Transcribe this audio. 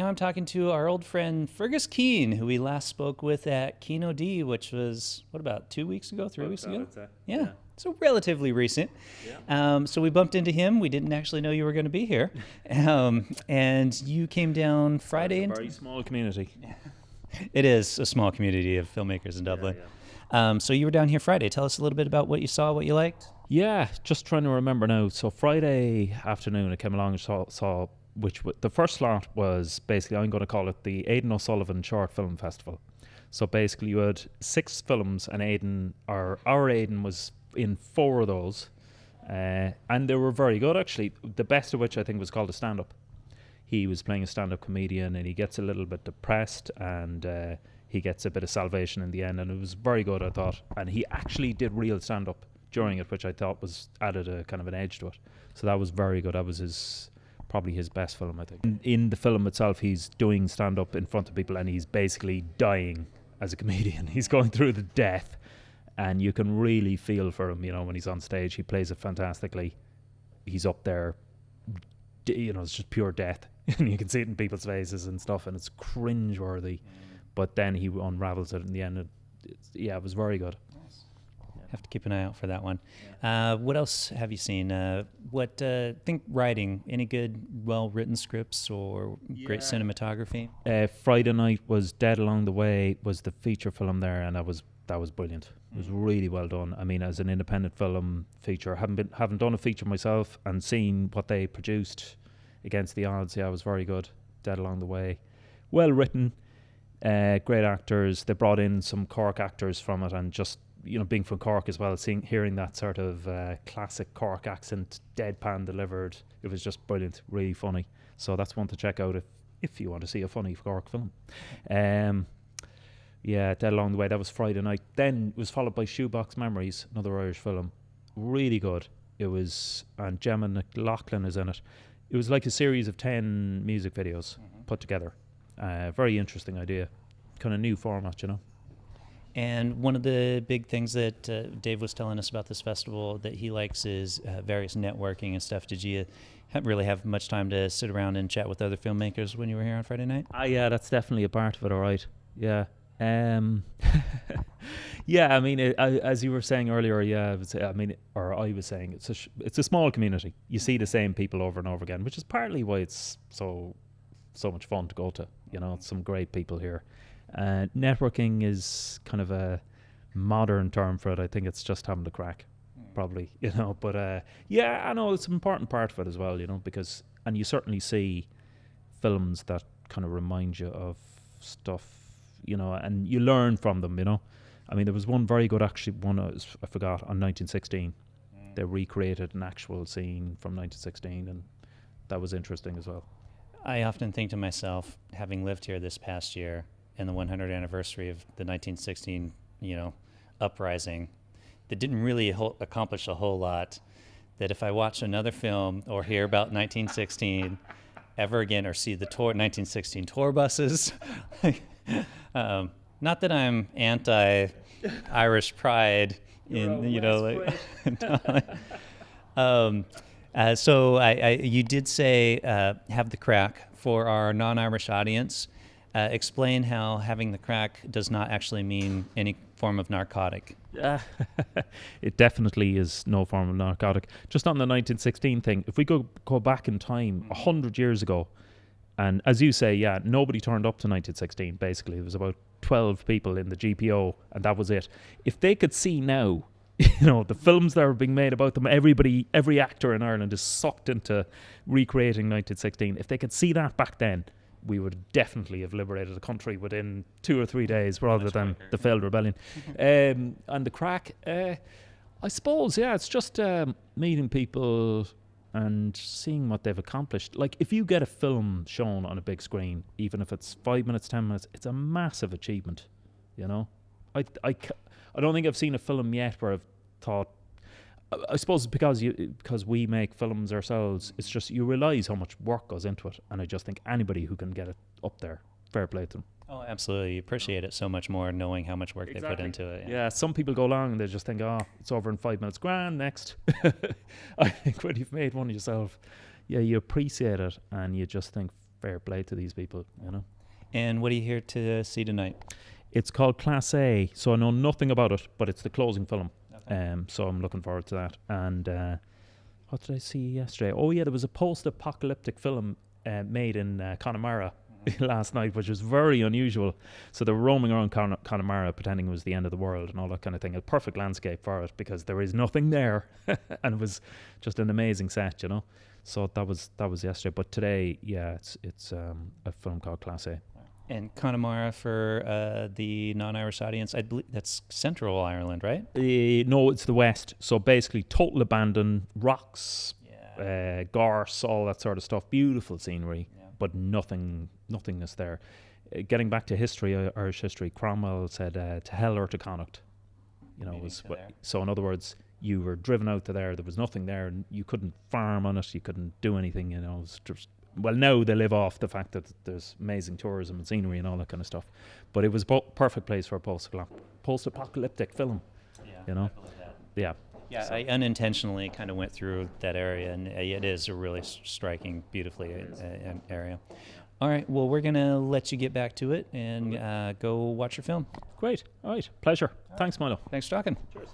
Now I'm talking to our old friend Fergus Keane, who we last spoke with at Kino D, which was, what, about 2 weeks ago, 3 weeks ago? Yeah. So relatively recent. Yeah. So we bumped into him. We didn't actually know you were going to be here. And you came down Friday. It's a very small community. It is a small community of filmmakers in Dublin. Yeah. So you were down here Friday. Tell us a little bit about what you saw, what you liked. Yeah, just trying to remember now. So Friday afternoon, I came along and saw the first slot was basically, I'm going to call it the Aidan O'Sullivan Short Film Festival. So basically you had 6 films and our Aidan was in 4 of those. And they were very good, actually. The best of which I think was called a stand-up. He was playing a stand-up comedian and he gets a little bit depressed and he gets a bit of salvation in the end, and it was very good, I thought. And he actually did real stand-up during it, which I thought was added a kind of an edge to it. So that was very good. That was probably his best film, I think. In the film itself, he's doing stand-up in front of people and he's basically dying as a comedian. He's going through the death and you can really feel for him, when he's on stage. He plays it fantastically. He's up there, it's just pure death. And you can see it in people's faces and stuff, and it's cringe-worthy. But then he unravels it in the end. It was very good. Have to keep an eye out for that one. What else have you seen? Think writing. Any good, well-written scripts or great cinematography? Friday night was Dead Along the Way, was the feature film there, and that was brilliant. It was really well done. I mean, as an independent film feature, haven't done a feature myself, and seen what they produced against the odds. Yeah, it was very good. Dead Along the Way, well written, great actors. They brought in some Cork actors from it, and just being from Cork as well, hearing that sort of classic Cork accent, deadpan delivered, it was just brilliant, really funny. So that's one to check out if you want to see a funny Cork film. Dead Along the Way, that was Friday night. Then it was followed by Shoebox Memories, another Irish film, really good. It was, and Gemma McLaughlin is in it. It was like a series of 10 music videos put together. Very interesting idea, kind of new format, And one of the big things that Dave was telling us about this festival that he likes is various networking and stuff. Did you really have much time to sit around and chat with other filmmakers when you were here on Friday night? Yeah, that's definitely a part of it, all right. Yeah. Yeah, I mean, as you were saying earlier, I was saying, it's a small community. You see the same people over and over again, which is partly why it's so much fun to go to. Some great people here. Networking is kind of a modern term for it. I think it's just having the crack, probably, But I know it's an important part of it as well, because, and you certainly see films that kind of remind you of stuff, and you learn from them, I mean, there was one very good, actually, I forgot, on 1916. They recreated an actual scene from 1916, and that was interesting as well. I often think to myself, having lived here this past year, and the 100th anniversary of the 1916, uprising, that didn't really accomplish a whole lot, that if I watch another film or hear about 1916 ever again, or see the 1916 tour buses, not that I'm anti-Irish pride so you did say have the crack. For our non-Irish audience, explain how having the crack does not actually mean any form of narcotic. It definitely is no form of narcotic. Just on the 1916 thing, if we go back in time 100 years ago, and as you say, nobody turned up to 1916, basically. It was about 12 people in the GPO, and that was it. If they could see now, the films that are being made about them, every actor in Ireland is sucked into recreating 1916. If they could see that back then, we would definitely have liberated the country within 2 or 3 days rather than the failed rebellion. And the crack, I suppose, it's just meeting people and seeing what they've accomplished. Like, if you get a film shown on a big screen, even if it's 5 minutes, 10 minutes, it's a massive achievement, I don't think I've seen a film yet where I've thought, I suppose because we make films ourselves, it's just you realise how much work goes into it, and I just think anybody who can get it up there, fair play to them. Oh, absolutely. You appreciate it so much more knowing how much work they put into it. Yeah, some people go along and they just think, it's over in 5 minutes, grand, next. I think when you've made one yourself, you appreciate it and you just think, fair play to these people, you know. And what are you here to see tonight? It's called Class A, so I know nothing about it, but it's the closing film. Okay. So I'm looking forward to that. And what did I see yesterday? Oh yeah, there was a post-apocalyptic film made in Connemara last night, which was very unusual. So they were roaming around Connemara pretending it was the end of the world and all that kind of thing. A perfect landscape for it because there is nothing there, and it was just an amazing set, you know. So that was yesterday. But today, yeah, it's a film called Class A. And Connemara, for the non-Irish audience, I believe that's Central Ireland, right? No, it's the west. So basically, total abandon, rocks, Yeah. gorse, all that sort of stuff. Beautiful scenery, Yeah. but nothingness there. Getting back to history, Irish history, Cromwell said, "To hell or to Connacht." You know, Meaning was to what, there. so. In other words, you were driven out to there. There was nothing there, and you couldn't farm on it. You couldn't do anything. You know, it was just. Well, now they live off the fact that there's amazing tourism and scenery and all that kind of stuff. But it was perfect place for a post-apocalyptic film. Yeah, You know? I believe that. Yeah. Yeah, So- I unintentionally kind of went through that area, and it is a really striking, beautifully an area. All right, well, we're going to let you get back to it and go watch your film. Great. All right. Pleasure. Thanks, Milo. Thanks for talking. Cheers.